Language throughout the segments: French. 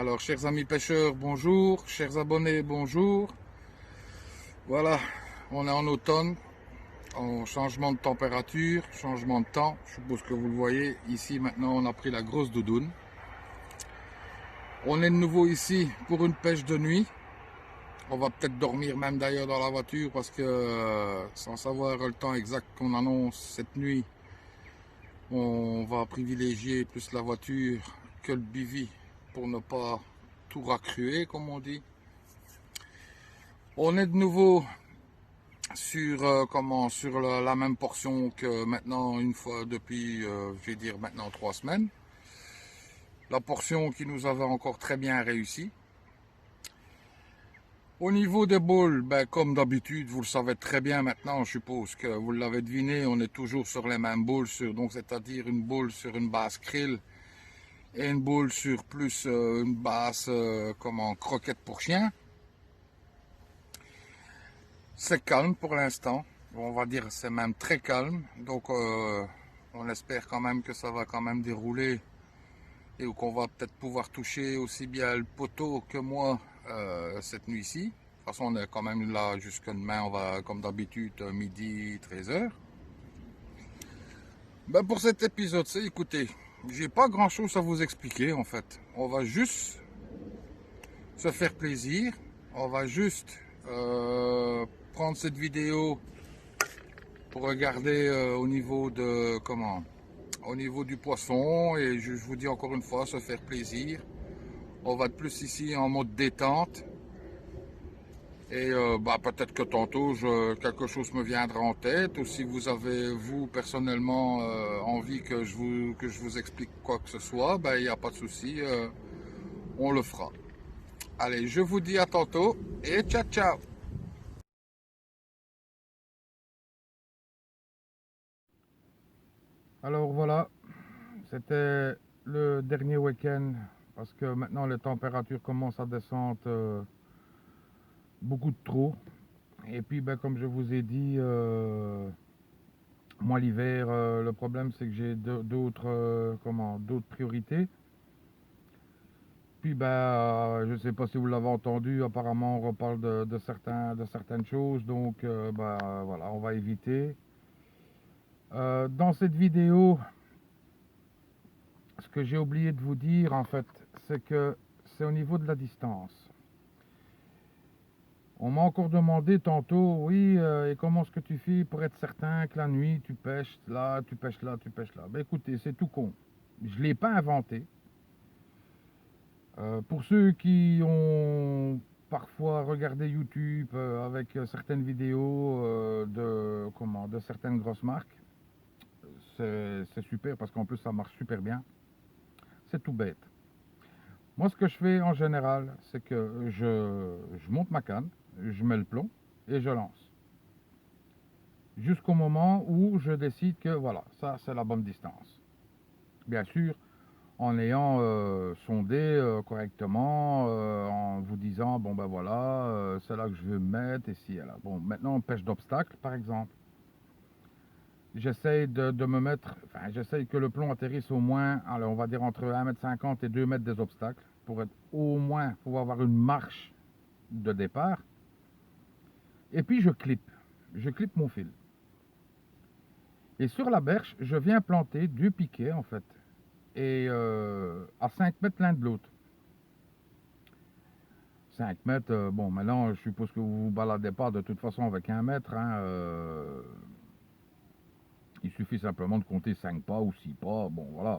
Alors, chers amis pêcheurs, bonjour. Chers abonnés, bonjour. Voilà, on est en automne, en changement de température, changement de temps. Je suppose que vous le voyez. Ici, maintenant, on a pris la grosse doudoune. On est de nouveau ici pour une pêche de nuit. On va peut-être dormir même d'ailleurs dans la voiture parce que, sans savoir le temps exact qu'on annonce cette nuit, on va privilégier plus la voiture que le bivy pour ne pas tout racruer, comme on dit. On est de nouveau sur la même portion que maintenant une fois depuis je vais dire maintenant 3 semaines. La portion qui nous avait encore très bien réussi. Au niveau des bowls, ben, comme d'habitude, vous le savez très bien maintenant, je suppose que vous l'avez deviné, on est toujours sur les mêmes bowls, donc c'est-à-dire une bowl sur une base krill et une bowl sur plus une base croquette pour chien. C'est calme pour l'instant, on va dire c'est même très calme, donc on espère quand même que ça va quand même dérouler et qu'on va peut-être pouvoir toucher aussi bien le poteau que moi cette nuit-ci. De toute façon, on est quand même là jusqu'à demain, on va comme d'habitude midi 13h. Ben pour cet épisode, c'est écoutez, j'ai pas grand-chose à vous expliquer en fait. On va juste se faire plaisir, on va juste prendre cette vidéo pour regarder au niveau du poisson, et je vous dis encore une fois, se faire plaisir. On va être plus ici en mode détente, et peut-être que tantôt quelque chose me viendra en tête, ou si vous avez vous personnellement envie que je vous explique quoi que ce soit, il n'y a pas de souci, on le fera. Allez, je vous dis à tantôt et ciao ciao. Alors voilà, c'était le dernier week-end parce que maintenant les températures commencent à descendre beaucoup de trop. Et puis comme je vous ai dit, moi l'hiver, le problème c'est que j'ai d'autres priorités. Puis je ne sais pas si vous l'avez entendu, apparemment on reparle de certaines choses, donc voilà, on va éviter. Dans cette vidéo, ce que j'ai oublié de vous dire en fait, c'est que c'est au niveau de la distance. On m'a encore demandé tantôt, oui, et comment est-ce que tu fais pour être certain que la nuit tu pêches là, tu pêches là, tu pêches là. Ben écoutez, c'est tout con. Je ne l'ai pas inventé. Pour ceux qui ont parfois regardé YouTube avec certaines vidéos de certaines grosses marques, c'est super parce qu'en plus ça marche super bien. C'est tout bête. Moi, ce que je fais en général, c'est que je monte ma canne, je mets le plomb et je lance. Jusqu'au moment où je décide que voilà, ça c'est la bonne distance. Bien sûr, en ayant sondé correctement, en vous disant bon ben voilà, c'est là que je veux me mettre ici et là. Bon, maintenant pêche d'obstacles par exemple. J'essaye de me mettre, enfin j'essaye que le plomb atterrisse au moins, alors on va dire entre 1,50 m et 2 mètres des obstacles, pour être au moins, pour avoir une marche de départ. Et puis je clippe mon fil. Et sur la berge, je viens planter 2 piquets en fait, et à 5 mètres l'un de l'autre. 5 mètres, bon maintenant je suppose que vous vous baladez pas de toute façon avec 1 mètre, hein, il suffit simplement de compter 5 pas ou 6 pas, bon voilà.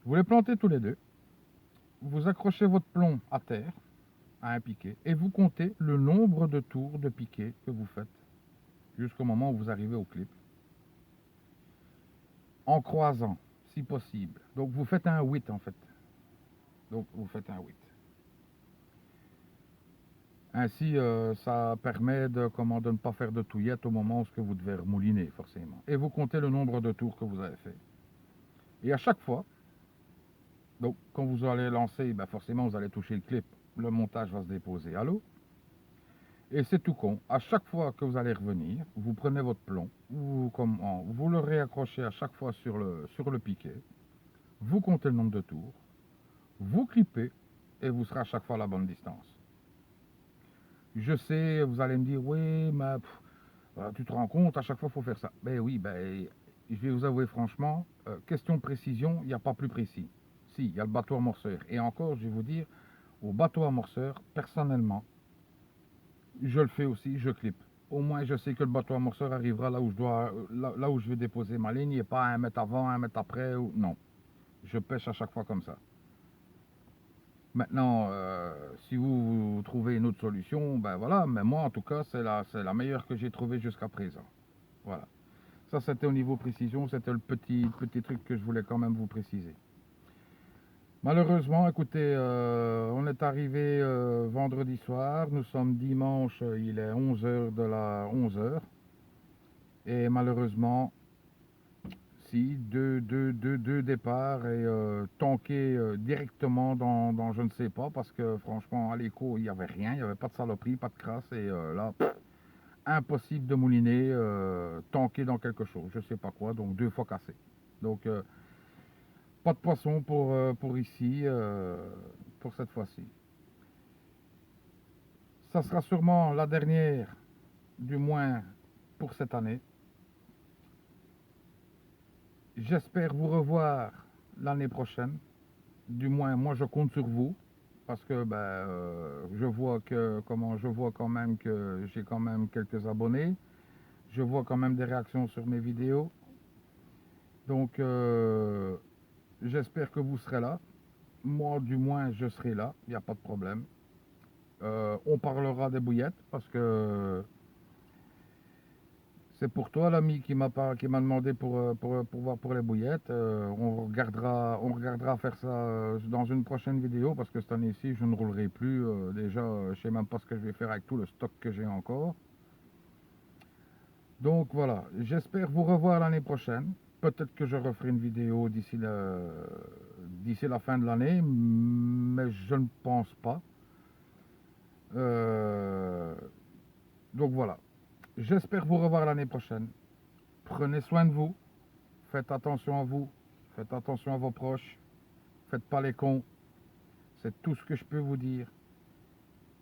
Vous les plantez tous les deux, vous accrochez votre plomb à terre, à un piquet, et vous comptez le nombre de tours de piquet que vous faites jusqu'au moment où vous arrivez au clip, en croisant si possible. Donc vous faites un 8 en fait. Donc vous faites un 8. Ainsi, ça permet de ne pas faire de touillettes au moment où vous devez remouliner, forcément. Et vous comptez le nombre de tours que vous avez fait. Et à chaque fois, donc quand vous allez lancer, forcément vous allez toucher le clip, le montage va se déposer à l'eau. Et c'est tout con. À chaque fois que vous allez revenir, vous prenez votre plomb, vous le réaccrochez à chaque fois sur le piquet, vous comptez le nombre de tours, vous clippez et vous serez à chaque fois à la bonne distance. Je sais, vous allez me dire, oui, mais tu te rends compte, à chaque fois, il faut faire ça. Ben oui, ben, je vais vous avouer franchement, question de précision, il n'y a pas plus précis. Si, il y a le bateau amorceur. Et encore, je vais vous dire, au bateau amorceur, personnellement, je le fais aussi, je clippe. Au moins, je sais que le bateau amorceur arrivera là où je dois, là où je vais déposer ma ligne, et pas 1 mètre avant, 1 mètre après. Non, je pêche à chaque fois comme ça. Maintenant, si vous trouvez une autre solution, ben voilà. Mais moi, en tout cas, c'est la meilleure que j'ai trouvée jusqu'à présent. Voilà. Ça, c'était au niveau précision. C'était le petit truc que je voulais quand même vous préciser. Malheureusement, écoutez, on est arrivé vendredi soir. Nous sommes dimanche. Il est 11 h de la 11 h. Et malheureusement, si, deux départs et tanké directement dans je ne sais pas, parce que franchement, à l'écho, il n'y avait rien, il n'y avait pas de saloperie, pas de crasse, et là, impossible de mouliner, tanké dans quelque chose, je sais pas quoi, donc 2 fois cassé. Donc, pas de poisson pour ici, pour cette fois-ci. Ça sera sûrement la dernière, du moins pour cette année. J'espère vous revoir l'année prochaine. Du moins, moi, je compte sur vous parce que ben, je vois quand même que j'ai quand même quelques abonnés. Je vois quand même des réactions sur mes vidéos. Donc, j'espère que vous serez là. Moi, du moins, je serai là. Il n'y a pas de problème. On parlera des bouillettes parce que c'est pour toi l'ami qui m'a demandé pour les bouillettes. On regardera faire ça dans une prochaine vidéo parce que cette année-ci je ne roulerai plus. Déjà, je sais même pas ce que je vais faire avec tout le stock que j'ai encore. Donc voilà, j'espère vous revoir l'année prochaine. Peut-être que je referai une vidéo d'ici la fin de l'année, mais je ne pense pas. Euh, donc voilà, j'espère vous revoir l'année prochaine. Prenez soin de vous. Faites attention à vous, faites attention à vos proches, faites pas les cons. C'est tout ce que je peux vous dire.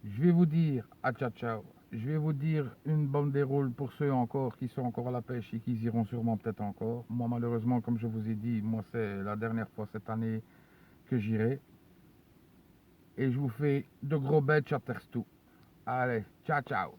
Je vais vous dire à ciao ciao. Je vais vous dire une bonne déroule pour ceux encore qui sont encore à la pêche et qui iront sûrement peut-être encore. Moi malheureusement, comme je vous ai dit, moi c'est la dernière fois cette année que j'irai. Et je vous fais de gros bêtes, tout. Allez, ciao ciao.